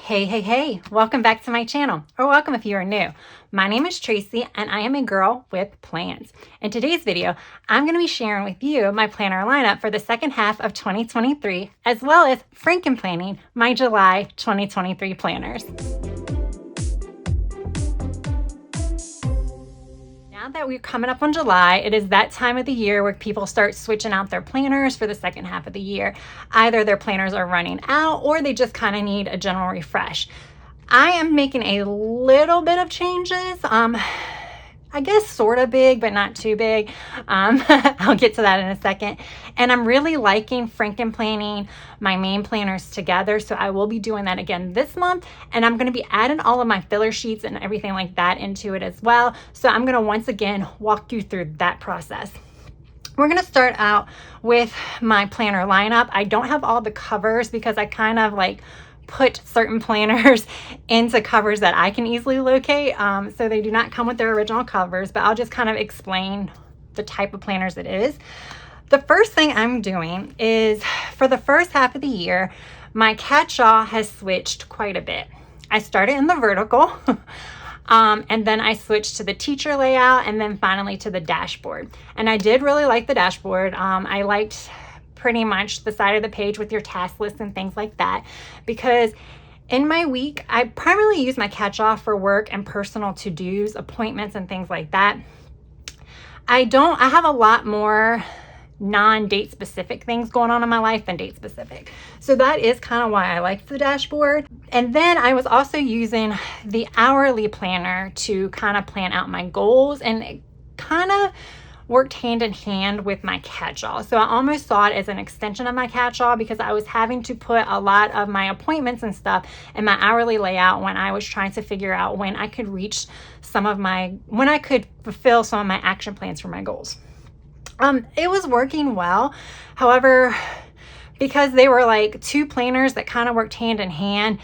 Hey, welcome back to my channel, or welcome if you are new. My name is Tracy and I am a girl with plans. In today's video, I'm going to be sharing with you my planner lineup for the second half of 2023, as well as Frankenplanning my July 2023 planners. Now that we're coming up on July, it is that time of the year where people start switching out their planners for the second half of the year. Either their planners are running out or they just kind of need a general refresh. I am making a little bit of changes. I guess sort of big, but not too big. I'll get to that in a second. And I'm really liking Frankenplanning my main planners together. So I will be doing that again this month. And I'm going to be adding all of my filler sheets and everything like that into it as well. So I'm going to once again walk you through that process. We're going to start out with my planner lineup. I don't have all the covers because I kind of like put certain planners into covers that I can easily locate. So they do not come with their original covers, but I'll just kind of explain the type of planners it is. The first thing I'm doing is for the first half of the year, my catch-all has switched quite a bit. I started in the vertical and then I switched to the teacher layout and then finally to the dashboard. And I did really like the dashboard. I liked pretty much the side of the page with your task list and things like that, because in my week I primarily use my catch-all for work and personal to-dos, appointments and things like that. I have a lot more non-date specific things going on in my life than date specific, so that is kind of why I like the dashboard. And then I was also using the hourly planner to kind of plan out my goals, and it kind of worked hand in hand with my catch-all. So I almost saw it as an extension of my catch-all because I was having to put a lot of my appointments and stuff in my hourly layout when I was trying to figure out when I could reach when I could fulfill some of my action plans for my goals. It was working well. However, because they were like two planners that kind of worked hand in hand,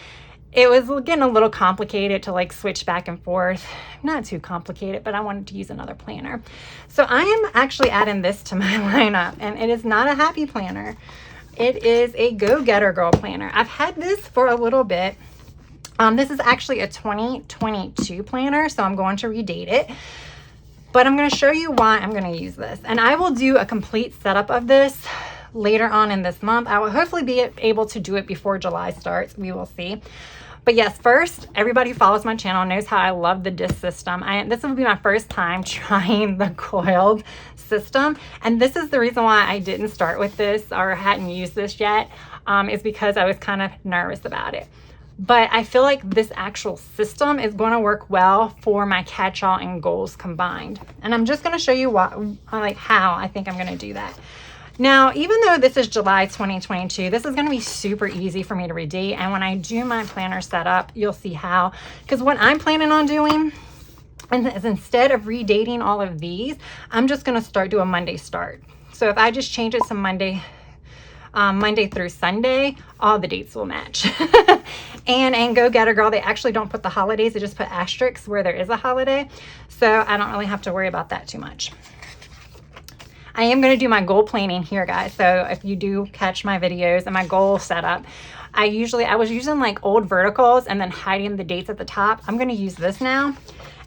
it was getting a little complicated to like switch back and forth. Not too complicated, but I wanted to use another planner. So I am actually adding this to my lineup, and it is not a happy planner. It is a Go-Getter Girl planner. I've had this for a little bit. This is actually a 2022 planner, so I'm going to redate it. But I'm going to show you why I'm going to use this. And I will do a complete setup of this later on in this month. I will hopefully be able to do it before July starts. We will see. But yes, first, everybody who follows my channel knows how I love the disc system. This will be my first time trying the coiled system. And this is the reason why I didn't start with this or hadn't used this yet, is because I was kind of nervous about it. But I feel like this actual system is going to work well for my catch-all and goals combined. And I'm just going to show you how I think I'm going to do that. Now, even though this is July 2022, this is going to be super easy for me to redate. And when I do my planner setup, you'll see how. Because what I'm planning on doing is instead of redating all of these, I'm just going to do a Monday start. So if I just change it to Monday through Sunday, all the dates will match. And Go-Getter Girl, they actually don't put the holidays. They just put asterisks where there is a holiday. So I don't really have to worry about that too much. I am going to do my goal planning here, guys. So if you do catch my videos and my goal setup, I was using like old verticals and then hiding the dates at the top. I'm going to use this now.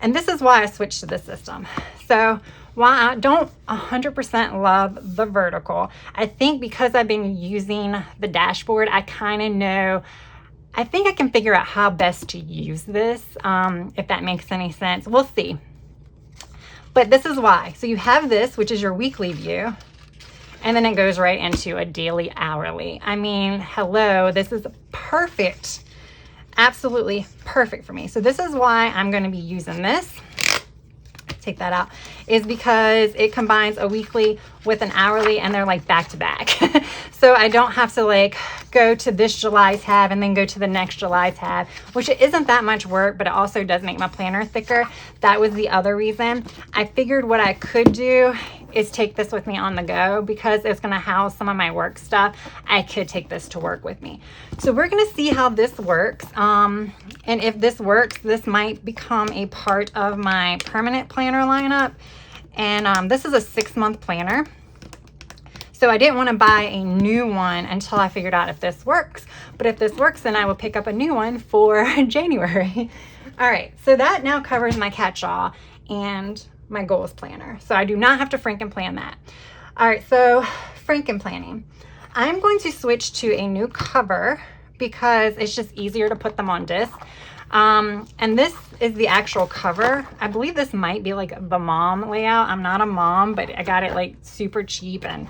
And this is why I switched to this system. So while I don't 100% love the vertical, I think because I've been using the dashboard, I kind of know, I think I can figure out how best to use this, if that makes any sense. We'll see. But this is why. So you have this, which is your weekly view, and then it goes right into a daily hourly. I mean, hello, this is perfect. Absolutely perfect for me. So this is why I'm going to be using this. Take that out, is because it combines a weekly with an hourly and they're like back to back. So I don't have to like go to this July tab and then go to the next July tab, which it isn't that much work, but it also does make my planner thicker. That was the other reason. I figured what I could do is take this with me on the go because it's going to house some of my work stuff. I could take this to work with me. So we're going to see how this works. And if this works, this might become a part of my permanent planner lineup. And this is a 6-month planner. So I didn't want to buy a new one until I figured out if this works. But if this works, then I will pick up a new one for January. All right, so that now covers my catch-all and my goals planner. So I do not have to Frankenplan that. All right, so Frankenplanning. I'm going to switch to a new cover because it's just easier to put them on disc. And this is the actual cover. I believe this might be like the mom layout. I'm not a mom, but I got it like super cheap, and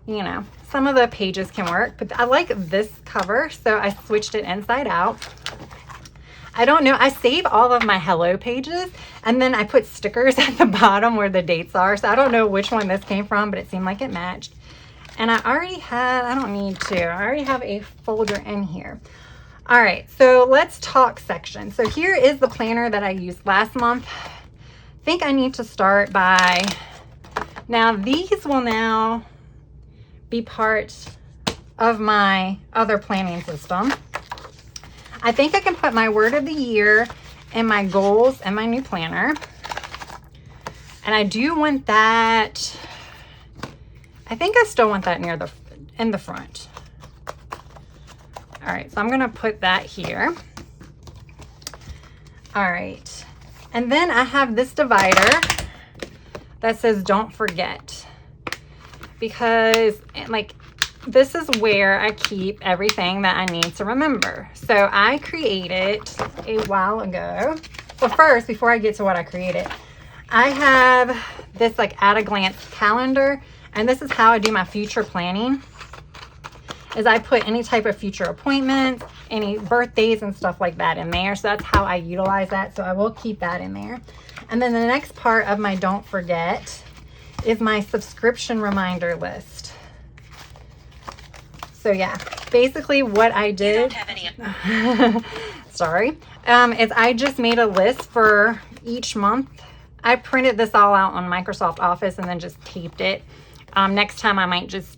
you know, some of the pages can work, but I like this cover, so I switched it inside out. I don't know, I save all of my hello pages and then I put stickers at the bottom where the dates are. So I don't know which one this came from, but it seemed like it matched. And I already had, I don't need to, I already have a folder in here. All right, so let's talk section. So here is the planner that I used last month. I think I need to start by, now these will now be part of my other planning system. I think I can put my word of the year and my goals and my new planner. And I do want that, I think I still want that near in the front. All right, so I'm gonna put that here. All right, and then I have this divider that says don't forget, because like this is where I keep everything that I need to remember. So I created a while ago. Well, first, before I get to what I created, I have this like at a glance calendar, and this is how I do my future planning. Is I put any type of future appointments, any birthdays and stuff like that in there. So that's how I utilize that. So I will keep that in there. And then the next part of my don't forget is my subscription reminder list. So yeah, basically what I did, sorry, is I just made a list for each month. I printed this all out on Microsoft Office and then just taped it. Next time I might just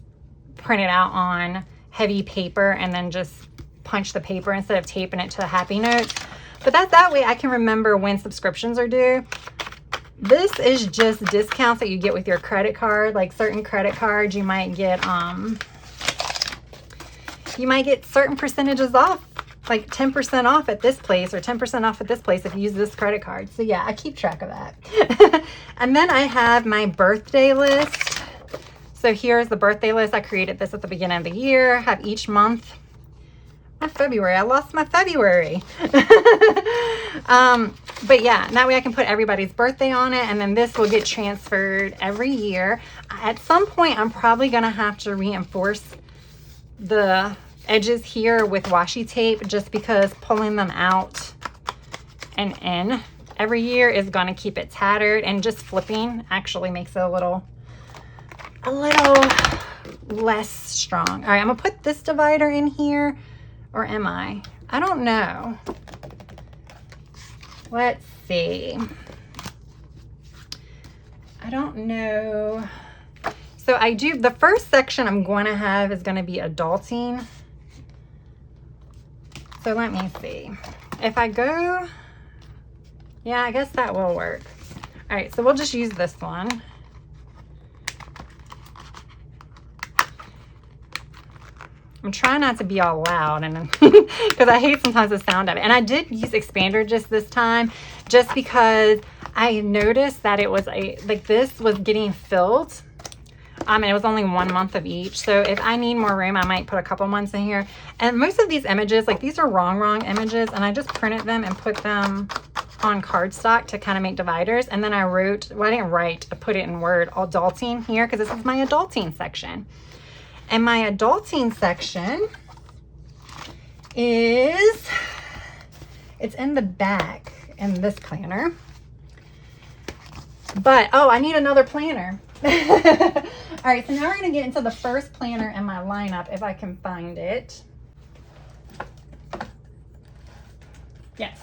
print it out on heavy paper and then just punch the paper instead of taping it to happy notes. But that way I can remember when subscriptions are due. This is just discounts that you get with your credit card. Like certain credit cards, you might get certain percentages off, like 10% off at this place or 10% off at this place if you use this credit card. So yeah, I keep track of that. And then I have my birthday list. So here's the birthday list. I created this at the beginning of the year. I have each month. My February, I lost my February. But yeah, that way I can put everybody's birthday on it, and then this will get transferred every year. At some point, I'm probably gonna have to reinforce the edges here with washi tape, just because pulling them out and in every year is gonna keep it tattered, and just flipping actually makes it a little less strong. All right, I'm gonna put this divider in here, or am I? I don't know. Let's see. I don't know. So I do, the first section I'm going to have is going to be adulting. So let me see. If I go, yeah, I guess that will work. All right, so we'll just use this one. I'm trying not to be all loud, and because I hate sometimes the sound of it. And I did use expander just this time, just because I noticed that it was like this was getting filled. And it was only 1 month of each. So if I need more room, I might put a couple months in here. And most of these images, like these are wrong images, and I just printed them and put them on cardstock to kind of make dividers. And then I wrote, well, I didn't write, I put it in Word, adulting here, because this is my adulting section. And my adulting section is, it's in the back in this planner. But, oh, I need another planner. All right, so now we're going to get into the first planner in my lineup, if I can find it. Yes.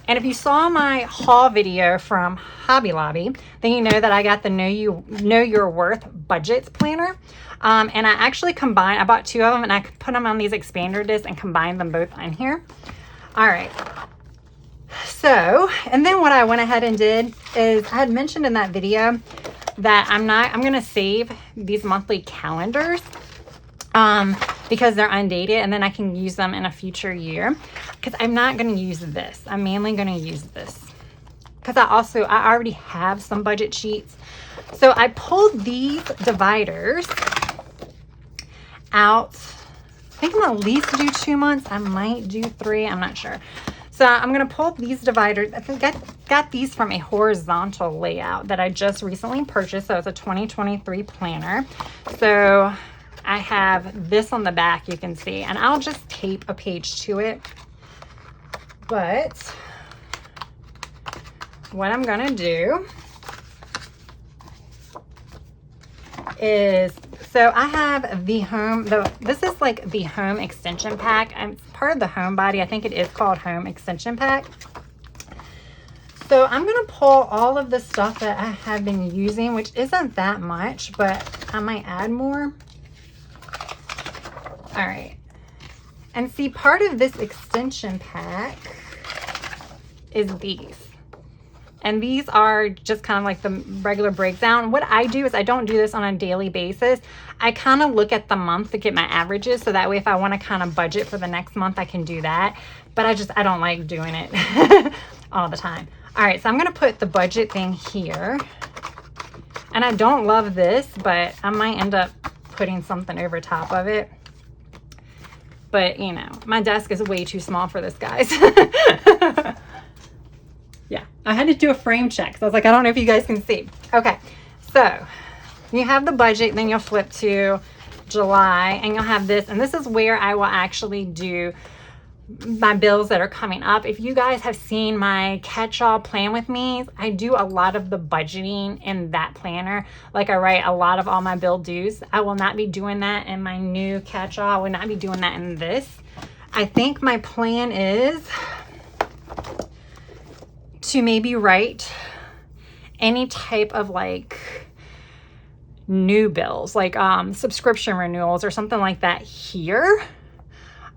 And if you saw my haul video from Hobby Lobby, then you know that I got the Know Your Worth Budget Planner. And I actually combined, I bought 2 of them, and I put them on these expander discs and combined them both in here. All right. So, and then what I went ahead and did is, I had mentioned in that video, that I'm going to save these monthly calendars because they're undated, and then I can use them in a future year, because I'm not going to use this. I'm mainly going to use this because I already have some budget sheets. So I pulled these dividers out. I think I'm going to at least do 2 months. I might do 3. I'm not sure. So I'm going to pull these dividers. I think I got these from a horizontal layout that I just recently purchased. So it's a 2023 planner. So I have this on the back, you can see, and I'll just tape a page to it. But what I'm going to do is, so I have the home, this is like the home extension pack. I'm part of the home body. I think it is called home extension pack. So I'm going to pull all of the stuff that I have been using, which isn't that much, but I might add more. All right. And see, part of this extension pack is these. And these are just kind of like the regular breakdown. What I do is, I don't do this on a daily basis. I kind of look at the month to get my averages. So that way, if I want to kind of budget for the next month, I can do that. But I don't like doing it all the time. All right, so I'm going to put the budget thing here. And I don't love this, but I might end up putting something over top of it. But, you know, my desk is way too small for this, guys. Yeah, I had to do a frame check. So I was like, I don't know if you guys can see. Okay, so you have the budget, then you'll flip to July, and you'll have this. And this is where I will actually do my bills that are coming up. If you guys have seen my catch-all plan with me, I do a lot of the budgeting in that planner. Like, I write a lot of all my bill dues. I will not be doing that in my new catch-all. I will not be doing that in this. I think my plan is to maybe write any type of like new bills, like subscription renewals or something like that here.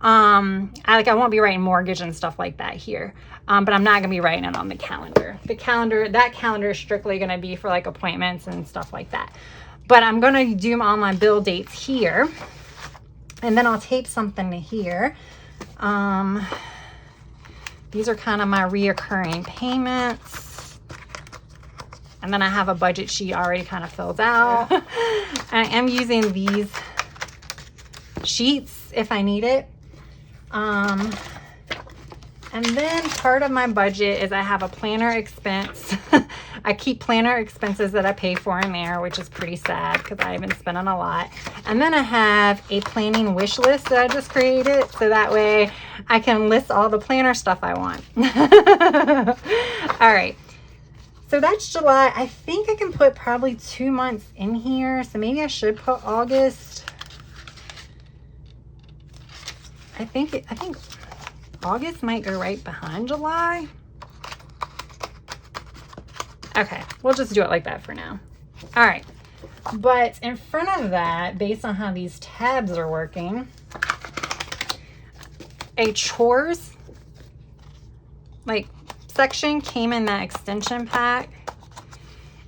I won't be writing mortgage and stuff like that here. But I'm not gonna be writing it on the calendar. That calendar is strictly gonna be for like appointments and stuff like that. But I'm gonna do all my bill dates here, and then I'll tape something to here. These are kind of my reoccurring payments. And then I have a budget sheet already kind of filled out. I am using these sheets if I need it. And then part of my budget is I have a planner expense. I keep planner expenses that I pay for in there, which is pretty sad because I've been spending a lot. And then I have a planning wish list that I just created, so that way I can list all the planner stuff I want. All right. So that's July. I think I can put probably 2 months in here. So maybe I should put August. I think August might go right behind July. Okay, we'll just do it like that for now. All right, but in front of that, based on how these tabs are working, a chores like section came in that extension pack,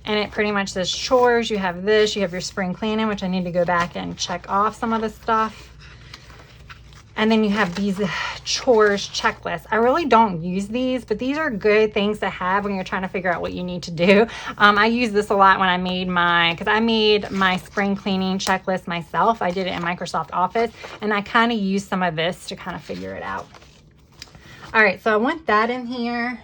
and it pretty much says chores. You have this, you have your spring cleaning, which I need to go back and check off some of the stuff. And then you have these chores checklists. I really don't use these, but these are good things to have when you're trying to figure out what you need to do. I use this a lot when I made my spring cleaning checklist myself. I did it in Microsoft Office, and I kind of use some of this to kind of figure it out. All right, so I want that in here.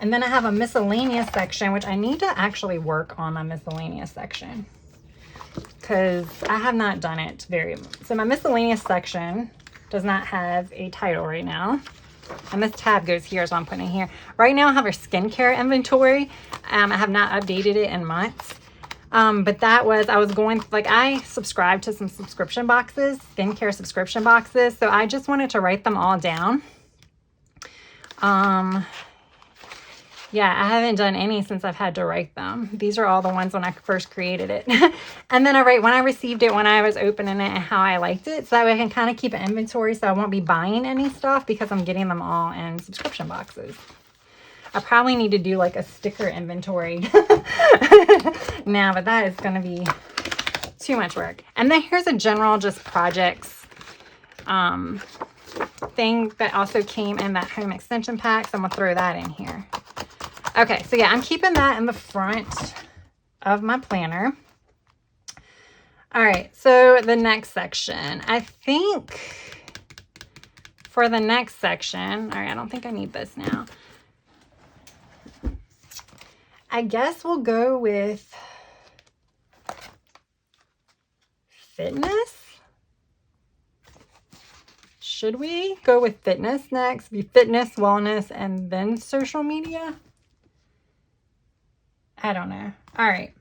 And then I have a miscellaneous section, which I need to actually work on my miscellaneous section because I have not done it very much. So my miscellaneous section does not have a title right now. And this tab goes here, so I'm putting it here. Right now I have a skincare inventory. I have not updated it in months. But I subscribed to some subscription boxes, skincare subscription boxes. So I just wanted to write them all down. Yeah, I haven't done any since I've had to write them. These are all the ones when I first created it. And then I write when I received it, when I was opening it, and how I liked it. So that way I can kind of keep an inventory so I won't be buying any stuff because I'm getting them all in subscription boxes. I probably need to do like a sticker inventory now, but that is going to be too much work. And then here's a general just projects thing that also came in that home extension pack. So I'm going to throw that in here. Okay, so yeah, I'm keeping that in the front of my planner. All right, so the next section, I think for the next section, all right, I don't think I need this now. I guess we'll go with fitness. Should we go with fitness next? Be fitness, wellness, and then social media? I don't know. All right.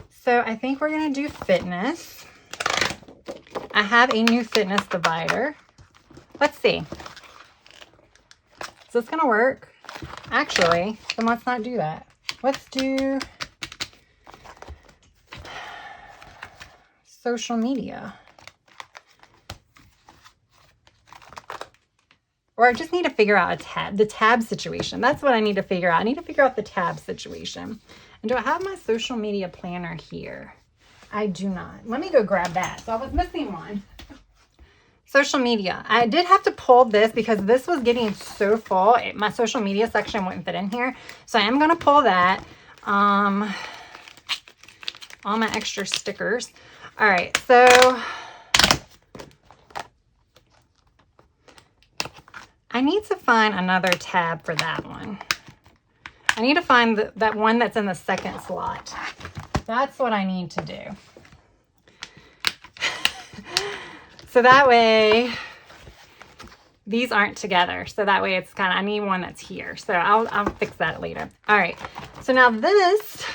So I think we're going to do fitness. I have a new fitness divider. Let's see. Is this going to work? Actually, then let's not do that. Let's do social media. Or I just need to figure out the tab situation. That's what I need to figure out. I need to figure out the tab situation. And do I have my social media planner here? I do not. Let me go grab that. So I was missing one. Social media. I did have to pull this because this was getting so full. My social media section wouldn't fit in here. So I am going to pull that. All my extra stickers. All right. So I need to find another tab for that one. I need to find that one that's in the second slot. That's what I need to do. So that way, these aren't together. So that way it's kind of, I need one that's here. So I'll fix that later. All right. So now this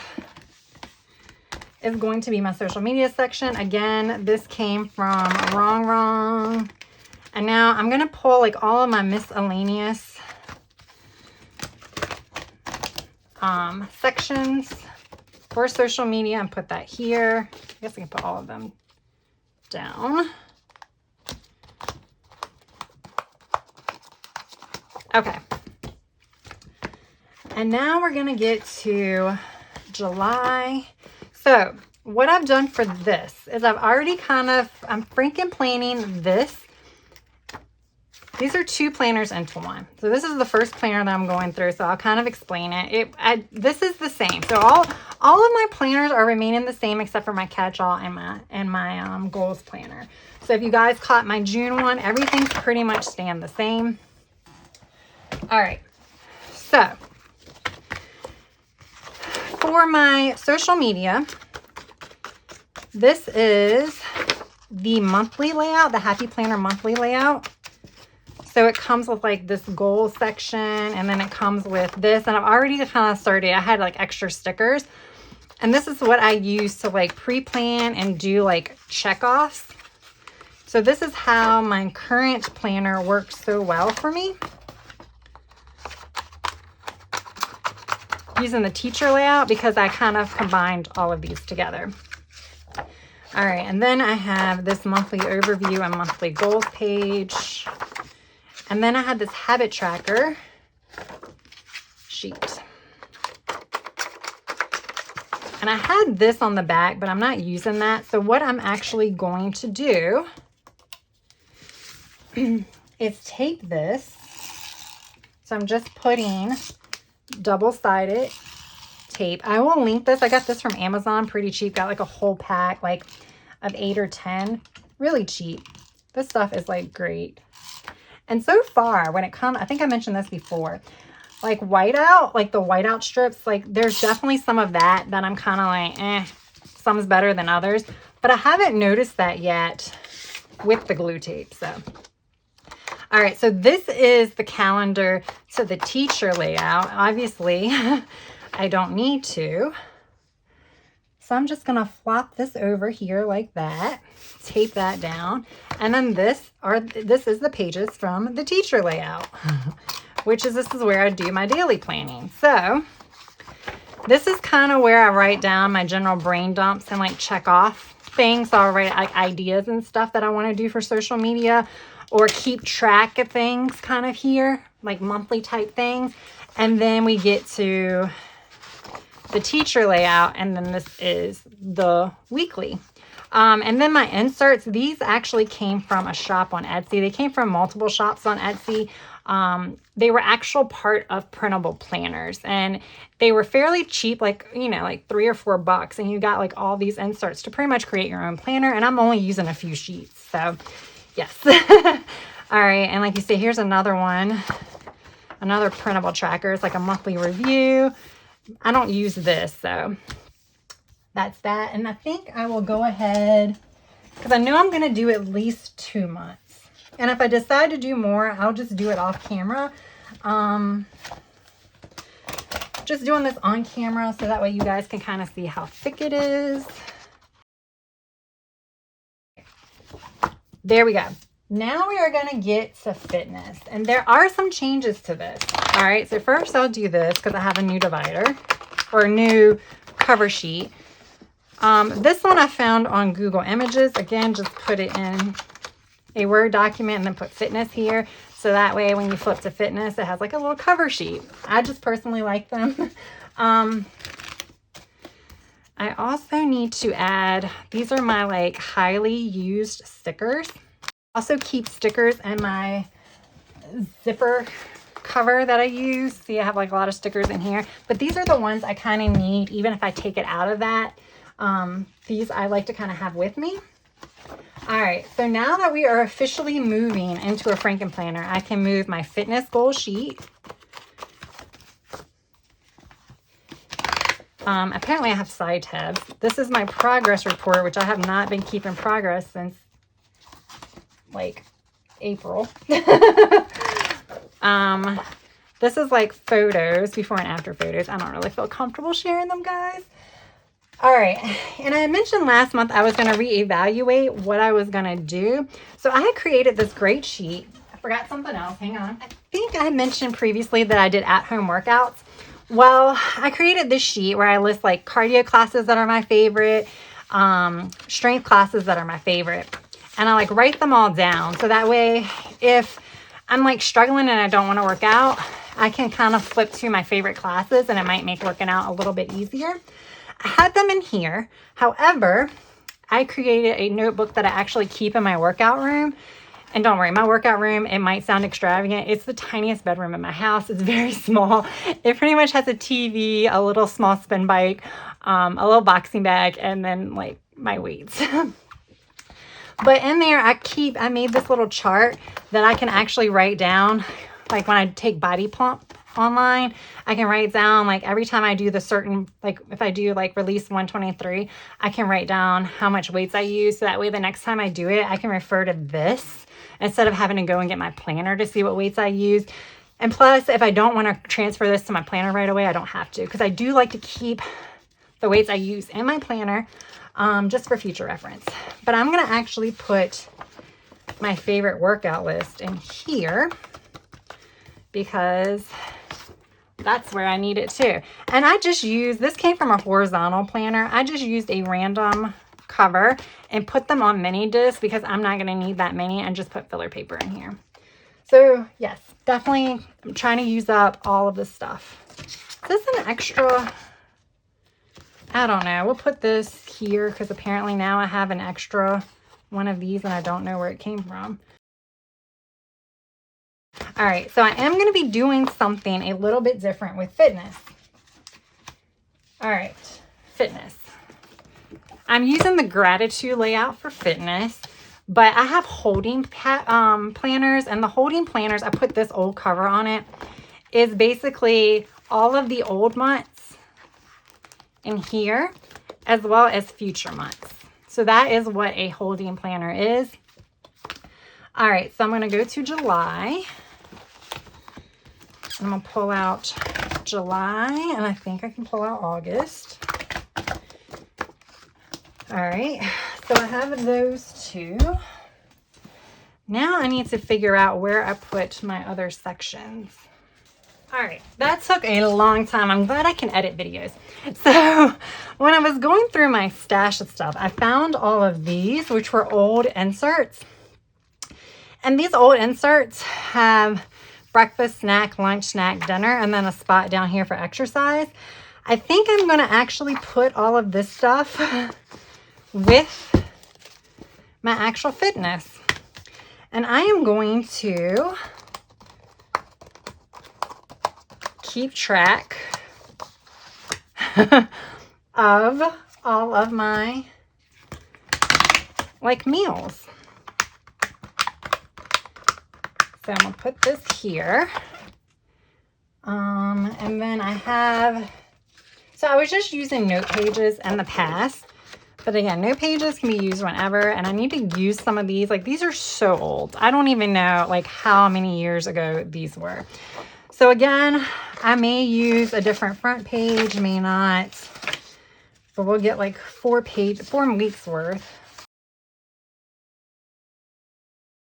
is going to be my social media section. Again, this came from Wrong. And now I'm going to pull like all of my miscellaneous sections for social media and put that here. I guess I can put all of them down. Okay. And now we're going to get to July. So what I've done for this is I've already I'm Frankenplanning this. These are two planners into one. So this is the first planner that I'm going through. So I'll kind of explain it. This is the same. So all of my planners are remaining the same except for my catch-all and my goals planner. So if you guys caught my June one, everything's pretty much staying the same. All right. So for my social media, this is the monthly layout, the Happy Planner monthly layout. So it comes with like this goals section, and then it comes with this, and I've already kind of started. I had like extra stickers, and this is what I use to like pre-plan and do like check-offs. So this is how my current planner works so well for me. Using the teacher layout because I kind of combined all of these together. All right, and then I have this monthly overview and monthly goals page. And then I had this habit tracker sheet. And I had this on the back, but I'm not using that. So what I'm actually going to do is take this. So I'm just putting double-sided tape. I will link this. I got this from Amazon, pretty cheap. Got like a whole pack like of 8 or 10. Really cheap. This stuff is like great. And so far, when it comes, I think I mentioned this before, like whiteout, like the whiteout strips, like there's definitely some of that I'm kind of like, some's better than others. But I haven't noticed that yet with the glue tape. So, all right, so this is the calendar. So the teacher layout, obviously, I don't need to. So I'm just gonna flop this over here like that, tape that down. And then this is the pages from the teacher layout, this is where I do my daily planning. So this is kind of where I write down my general brain dumps and like check off things. So I'll write like ideas and stuff that I want to do for social media or keep track of things kind of here, like monthly type things. And then we get to the teacher layout, and then this is the weekly. And then my inserts, these actually came from a shop on Etsy. They came from multiple shops on Etsy. They were actual part of printable planners, and they were fairly cheap, like, you know, like $3 or $4, and you got like all these inserts to pretty much create your own planner. And I'm only using a few sheets, so yes. All right, and like you see, here's another one, another printable tracker. It's like a monthly review. I don't use this, so that's that. And I think I will go ahead, because I know I'm going to do at least 2 months. And if I decide to do more, I'll just do it off camera. Just doing this on camera so that way you guys can kind of see how thick it is. There we go. Now we are going to get to fitness, and there are some changes to this. All right, so first I'll do this because I have a new divider or a new cover sheet. This one I found on Google Images. Again, just put it in a Word document and then put fitness here. So that way when you flip to fitness, it has like a little cover sheet. I just personally like them. I also need to add, these are my like highly used stickers. Also keep stickers in my zipper cover that I use. See, I have like a lot of stickers in here, but these are the ones I kind of need even if I take it out of that. These I like to kind of have with me. All right, so now that we are officially moving into a Frankenplanner, I can move my fitness goal sheet. Apparently I have side tabs. This is my progress report, which I have not been keeping progress since like April. This is like photos, before and after photos. I don't really feel comfortable sharing them, guys. All right, and I mentioned last month I was going to reevaluate what I was going to do. So I had created this great sheet. I forgot something else. Hang on. I think I mentioned previously that I did at-home workouts. Well, I created this sheet where I list like cardio classes that are my favorite, strength classes that are my favorite. And I like write them all down. So that way, if I'm like struggling and I don't want to work out, I can kind of flip to my favorite classes and it might make working out a little bit easier. I had them in here. However, I created a notebook that I actually keep in my workout room. And don't worry, my workout room, it might sound extravagant. It's the tiniest bedroom in my house. It's very small. It pretty much has a TV, a little small spin bike, a little boxing bag, and then like my weights. But in there, I made this little chart that I can actually write down. Like when I take body pump online, I can write down like every time I do the certain, like if I do like release 123, I can write down how much weights I use. So that way the next time I do it, I can refer to this instead of having to go and get my planner to see what weights I use. And plus, if I don't want to transfer this to my planner right away, I don't have to, because I do like to keep the weights I use in my planner just for future reference. But I'm going to actually put my favorite workout list in here because that's where I need it too. And I just used, this came from a horizontal planner. I just used a random cover and put them on mini discs because I'm not going to need that many, and just put filler paper in here. So yes, definitely I'm trying to use up all of this stuff. Is this an extra? I don't know. We'll put this here because apparently now I have an extra one of these and I don't know where it came from. All right, so I am going to be doing something a little bit different with fitness. All right, fitness. I'm using the gratitude layout for fitness, but I have holding planners, and the holding planners, I put this old cover on it, is basically all of the old months in here, as well as future months. So that is what a holding planner is. All right, so I'm going to go to July. I'm going to pull out July, and I think I can pull out August. All right, so I have those two. Now I need to figure out where I put my other sections. All right, that took a long time. I'm glad I can edit videos. So when I was going through my stash of stuff, I found all of these, which were old inserts. And these old inserts have breakfast, snack, lunch, snack, dinner, and then a spot down here for exercise. I think I'm going to actually put all of this stuff with my actual fitness. And I am going to keep track of all of my like meals. So I'm gonna put this here. And then I have, so I was just using note pages in the past, but again, note pages can be used whenever, and I need to use some of these. Like, these are so old. I don't even know like how many years ago these were. So again, I may use a different front page, may not, but we'll get like 4 weeks worth.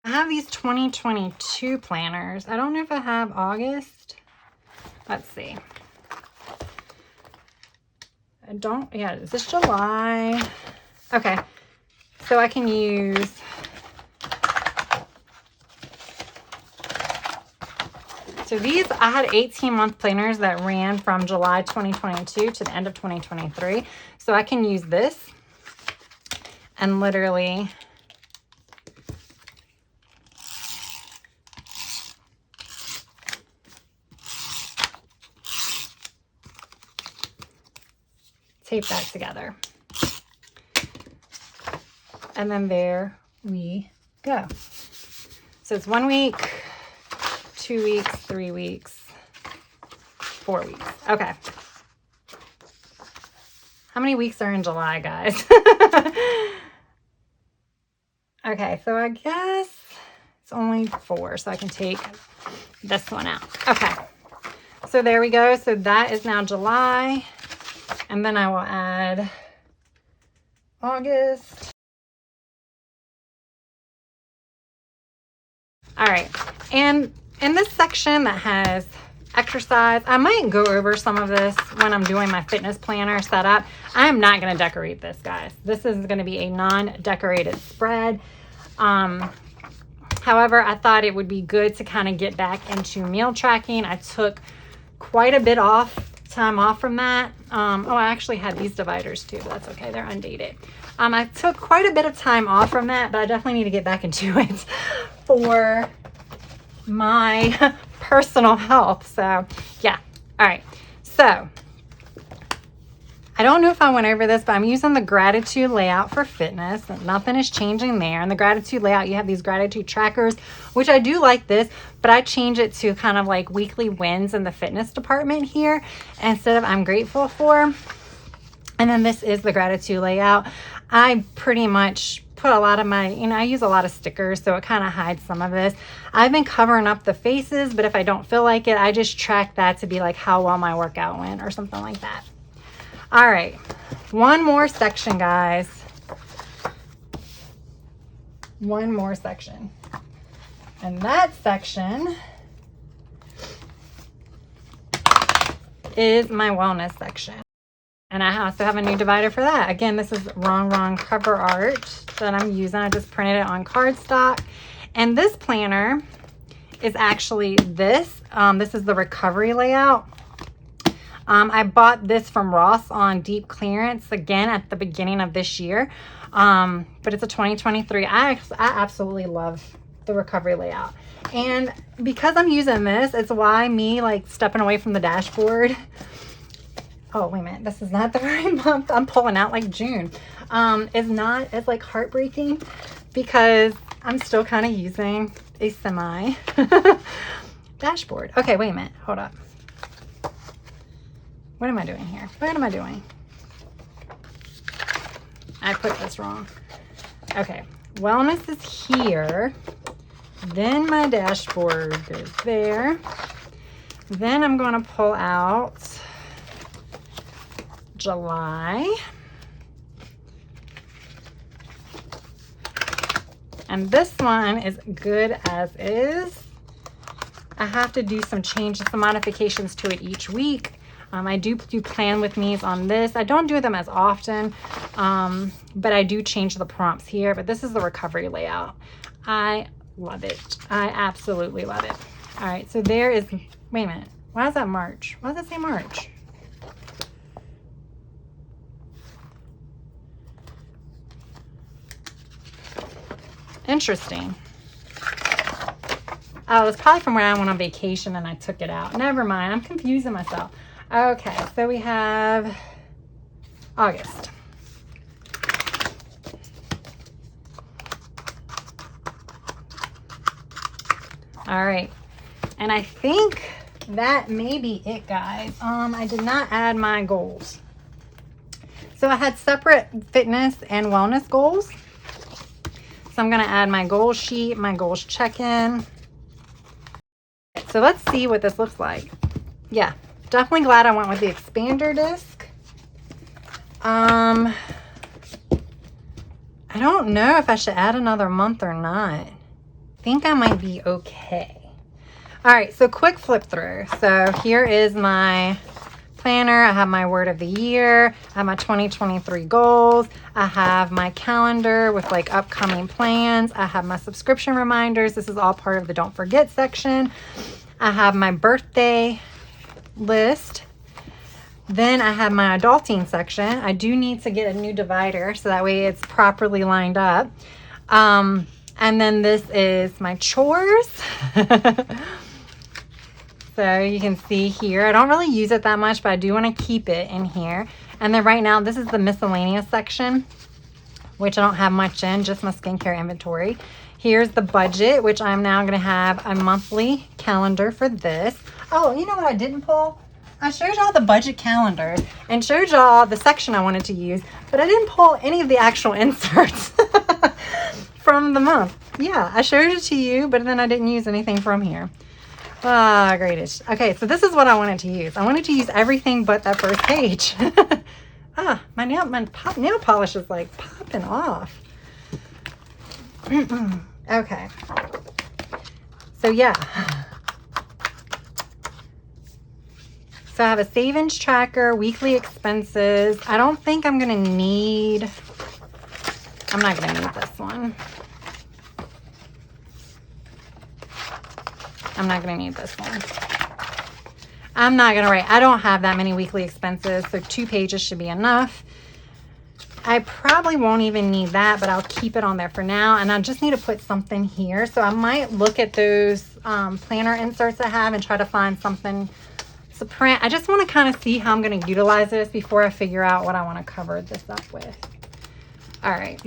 I have these 2022 planners. I don't know if I have August. Let's see. I don't, yeah, is this July? Okay, so I can use, so these, I had 18-month planners that ran from July 2022 to the end of 2023. So I can use this and literally tape that together. And then there we go. So it's 1 week, 2 weeks, 3 weeks, 4 weeks. Okay. How many weeks are in July, guys? Okay, so I guess it's only 4, so I can take this one out. Okay. So there we go. So that is now July. And then I will add August. All right. And in this section that has exercise, I might go over some of this when I'm doing my fitness planner setup. I'm not going to decorate this, guys. This is going to be a non-decorated spread. However, I thought it would be good to kind of get back into meal tracking. I took quite a bit time off from that. Oh, I actually had these dividers too, but that's okay. They're undated. I took quite a bit of time off from that, but I definitely need to get back into it for my personal health. So yeah. All right. So I don't know if I went over this, but I'm using the gratitude layout for fitness. Nothing is changing there. In the gratitude layout, you have these gratitude trackers, which I do like this, but I change it to kind of like weekly wins in the fitness department here instead of I'm grateful for. And then this is the gratitude layout. I pretty much put a lot of my, I use a lot of stickers, so it kind of hides some of this. I've been covering up the faces, but if I don't feel like it, I just track that to be like how well my workout went or something like that. All right, one more section, guys. One more section. And that section is my wellness section. And I also have a new divider for that. Again, this is wrong cover art that I'm using. I just printed it on cardstock. And this planner is actually this. This is the recovery layout. I bought this from Ross on deep clearance again at the beginning of this year. But it's a 2023. I absolutely love the recovery layout. And because I'm using this, it's why me like stepping away from the dashboard. Oh, wait a minute. This is not the right month. I'm pulling out like June. It's not as like heartbreaking because I'm still kind of using a semi dashboard. Okay, wait a minute. Hold up. What am I doing here? What am I doing? I put this wrong. Okay, wellness is here. Then my dashboard goes there. Then I'm going to pull out July. And this one is good as is. I have to do some changes, some modifications to it each week. I do plan with me's on this. I don't do them as often, but I do change the prompts here. But this is the recovery layout. I love it. I absolutely love it. All right, so there is, wait a minute. Why is that March? Why does it say March? Interesting. Oh, it's probably from when I went on vacation and I took it out. Never mind. I'm confusing myself. Okay, so we have August. All right. And I think that may be it, guys. I did not add my goals. So I had separate fitness and wellness goals. So I'm going to add my goals sheet, my goals check-in. So let's see what this looks like. Yeah, definitely glad I went with the expander disc. I don't know if I should add another month or not. I think I might be okay. All right, so quick flip through. So here is my planner. I have my word of the year. I have my 2023 goals. I have my calendar with like upcoming plans. I have my subscription reminders. This is all part of the don't forget section. I have my birthday list. Then I have my adulting section. I do need to get a new divider so that way it's properly lined up. And then this is my chores. So you can see here, I don't really use it that much, but I do want to keep it in here. And then right now, this is the miscellaneous section, which I don't have much in, just my skincare inventory. Here's the budget, which I'm now going to have a monthly calendar for this. Oh, you know what I didn't pull? I showed y'all the budget calendar and showed y'all the section I wanted to use, but I didn't pull any of the actual inserts from the month. Yeah, I showed it to you, but then I didn't use anything from here. Ah, greatest. Okay, so this is what I wanted to use. I wanted to use everything but that first page. My nail polish is like popping off. Okay. So yeah. So I have a savings tracker, weekly expenses. I don't think I'm not gonna need this one. I'm not going to need this one. I'm not going to write. I don't have that many weekly expenses, so 2 pages should be enough. I probably won't even need that, but I'll keep it on there for now. And I just need to put something here. So I might look at those planner inserts I have and try to find something to print. I just want to kind of see how I'm going to utilize this before I figure out what I want to cover this up with. All right.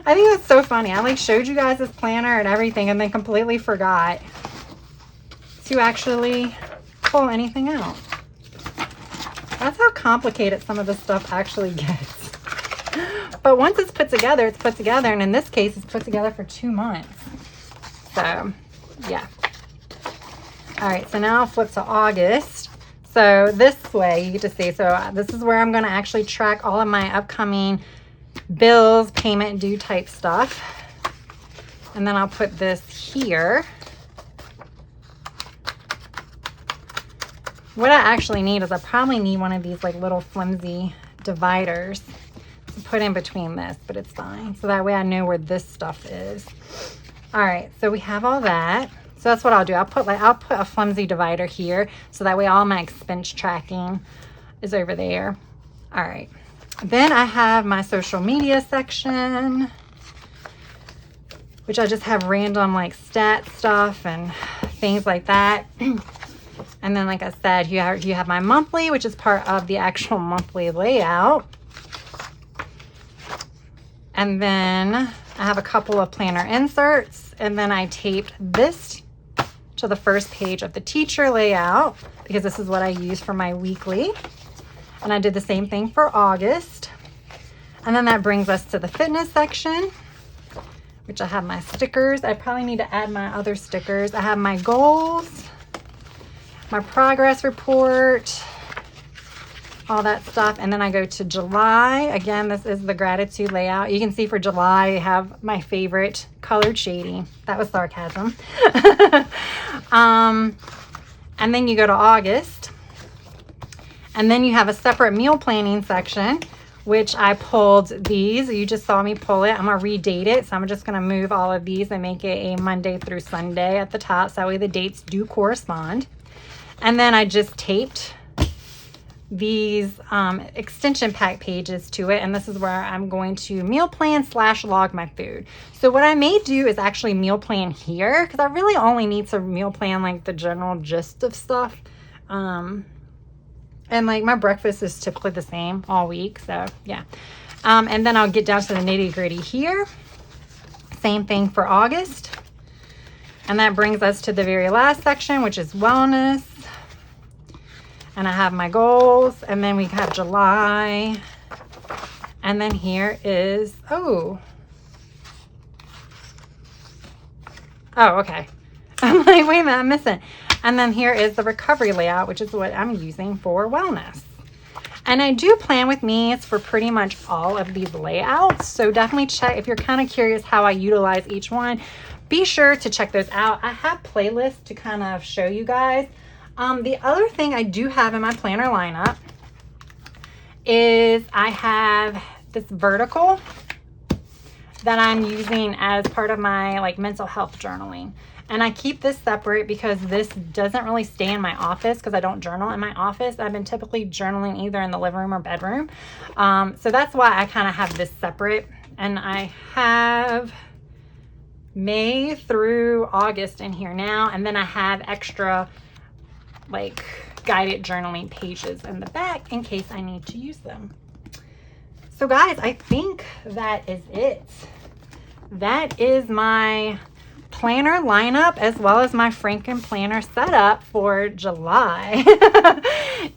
I think that's so funny. I like showed you guys this planner and everything and then completely forgot to actually pull anything out. That's how complicated some of this stuff actually gets. But once it's put together, it's put together. And in this case, it's put together for 2 months. So, yeah. All right, so now I'll flip to August. So this way, you get to see. So this is where I'm going to actually track all of my upcoming bills, payment due type stuff. And then I'll put this here. What I actually need is I probably need one of these like little flimsy dividers to put in between this, but it's fine. So that way I know where this stuff is. All right, so we have all that. So that's what I'll do. I'll put a flimsy divider here so that way all my expense tracking is over there. All right. Then I have my social media section, which I just have random like stat stuff and things like that. And then, like I said, you have my monthly, which is part of the actual monthly layout. And then I have a couple of planner inserts, and then I taped this to the first page of the teacher layout because this is what I use for my weekly. And I did the same thing for August. And then that brings us to the fitness section, which I have my stickers. I probably need to add my other stickers. I have my goals, my progress report, all that stuff. And then I go to July. Again, this is the gratitude layout. You can see for July, I have my favorite colored shading. That was sarcasm. And then you go to August. And then you have a separate meal planning section, which I pulled these. You just saw me pull it. I'm going to redate it. So I'm just going to move all of these and make it a Monday through Sunday at the top. So that way the dates do correspond. And then I just taped these extension pack pages to it, and this is where I'm going to meal plan / log my food. So what I may do is actually meal plan here, because I really only need to meal plan like the general gist of stuff. And like my breakfast is typically the same all week, so yeah. And then I'll get down to the nitty gritty here. Same thing for August. And that brings us to the very last section, which is wellness. And I have my goals, and then we have July. And then here is, oh, okay. I'm like, wait a minute, I'm missing. And then here is the recovery layout, which is what I'm using for wellness. And I do plan with me. It's for pretty much all of these layouts. So definitely check if you're kind of curious how I utilize each one. Be sure to check those out. I have playlists to kind of show you guys. The other thing I do have in my planner lineup is I have this vertical that I'm using as part of my like mental health journaling. And I keep this separate because this doesn't really stay in my office because I don't journal in my office. I've been typically journaling either in the living room or bedroom. So that's why I kind of have this separate. And I have May through August in here now. And then I have extra like guided journaling pages in the back in case I need to use them. So guys, I think that is it. That is my planner lineup as well as my Frankenplanner setup for July.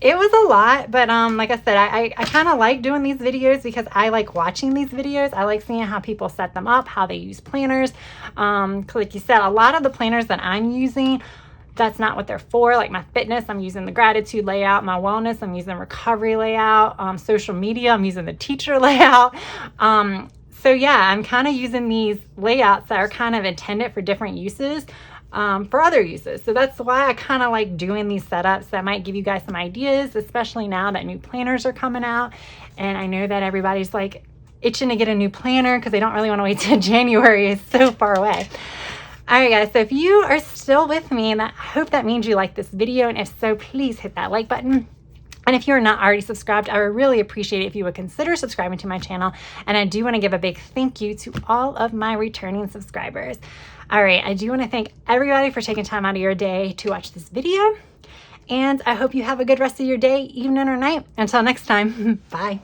It was a lot, but like I said, I kind of like doing these videos because I like watching these videos. I like seeing how people set them up, how they use planners. Like you said, a lot of the planners that I'm using, that's not what they're for. Like my fitness, I'm using the gratitude layout. My wellness, I'm using recovery layout. Social media, I'm using the teacher layout. So yeah, I'm kind of using these layouts that are kind of intended for different uses, for other uses. So that's why I kind of like doing these setups that might give you guys some ideas, especially now that new planners are coming out. And I know that everybody's like itching to get a new planner because they don't really want to wait till January. It's so far away. All right, guys, so if you are still with me, and I hope that means you like this video, and if so, please hit that like button. And if you're not already subscribed, I would really appreciate it if you would consider subscribing to my channel. And I do want to give a big thank you to all of my returning subscribers. All right, I do want to thank everybody for taking time out of your day to watch this video. And I hope you have a good rest of your day, evening, or night. Until next time, bye.